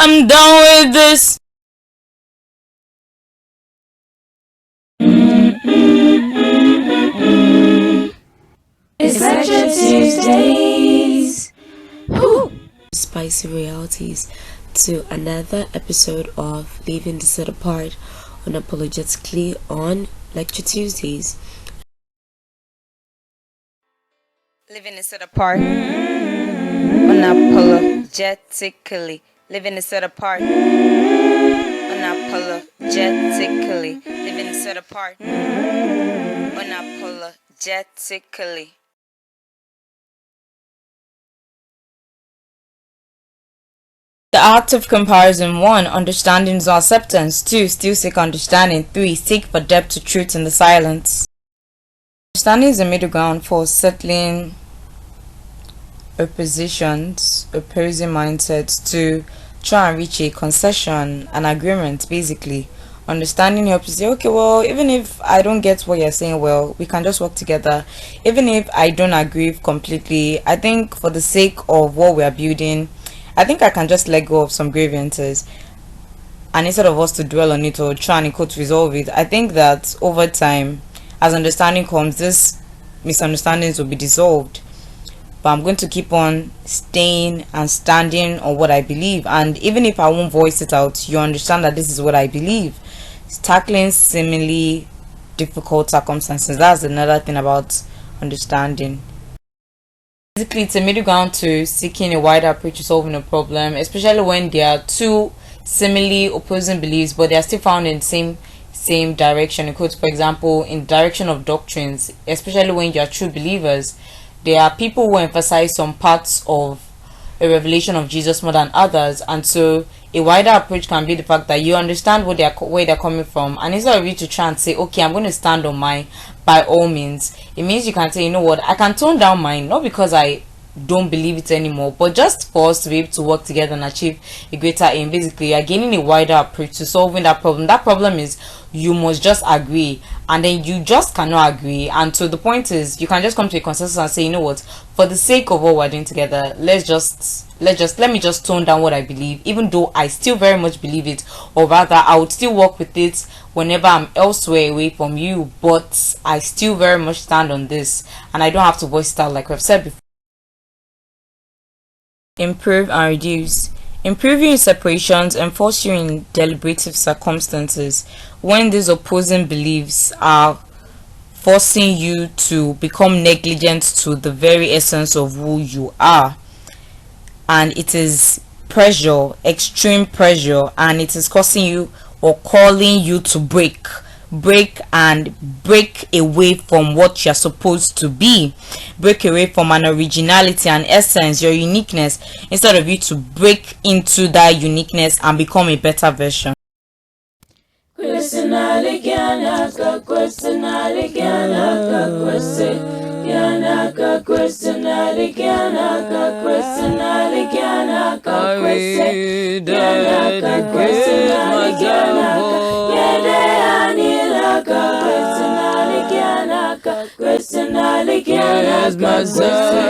I'm done with this. It's Lecture Tuesdays. Spicy realities to another episode of Leaving the Set Apart Unapologetically on Lecture Tuesdays. Living the Set Apart Unapologetically. Living the Set Apart Unapologetically. Living the Set Apart Unapologetically. The art of comparison. 1. Understanding is not acceptance. 2. Still seek understanding. 3. Seek for depth to truth in the silence. Understanding is a middle ground for settling opposing mindsets to try and reach a concession, an agreement basically. Understanding helps you say, okay, well, even if I don't get what you're saying, well, we can just work together. Even if I don't agree completely, I think for the sake of what we are building, I think I can just let go of some grievances, and instead of us to dwell on it or try and to resolve it, I think that over time, as understanding comes, these misunderstandings will be dissolved. But I'm going to keep on staying and standing on what I believe, and even if I won't voice it out, you understand that this is what I believe. Tackling seemingly difficult circumstances, that's another thing about understanding. Basically, it's a middle ground to seeking a wider approach to solving a problem, especially when there are two seemingly opposing beliefs, but they are still found in the same direction. For example, in direction of doctrines, especially when you are true believers, there are people who emphasize some parts of a revelation of Jesus more than others, and so a wider approach can be the fact that you understand where they're coming from, and instead of you to try and say, okay, I'm going to stand on mine, by all means, it means you can say, you know what, I can tone down mine, not because I don't believe it anymore, but just for us to be able to work together and achieve a greater aim. Basically, you're gaining a wider approach to solving that problem. That problem is you must just agree, and then you just cannot agree, and so the point is you can just come to a consensus and say, you know what, for the sake of what we're doing together, let me just tone down what I believe, even though I still very much believe it, or rather I would still work with it whenever I'm elsewhere away from you, but I still very much stand on this, and I don't have to voice it out like we've said before. Improve and reduce. Improve you in separations and force you in deliberative circumstances when these opposing beliefs are forcing you to become negligent to the very essence of who you are, and it is pressure, extreme pressure, and it is causing you or calling you to break away from what you're supposed to be, break away from an originality and essence, your uniqueness, instead of you to break into that uniqueness and become a better version. Yes, my sacrifice, yes, my sacrifice,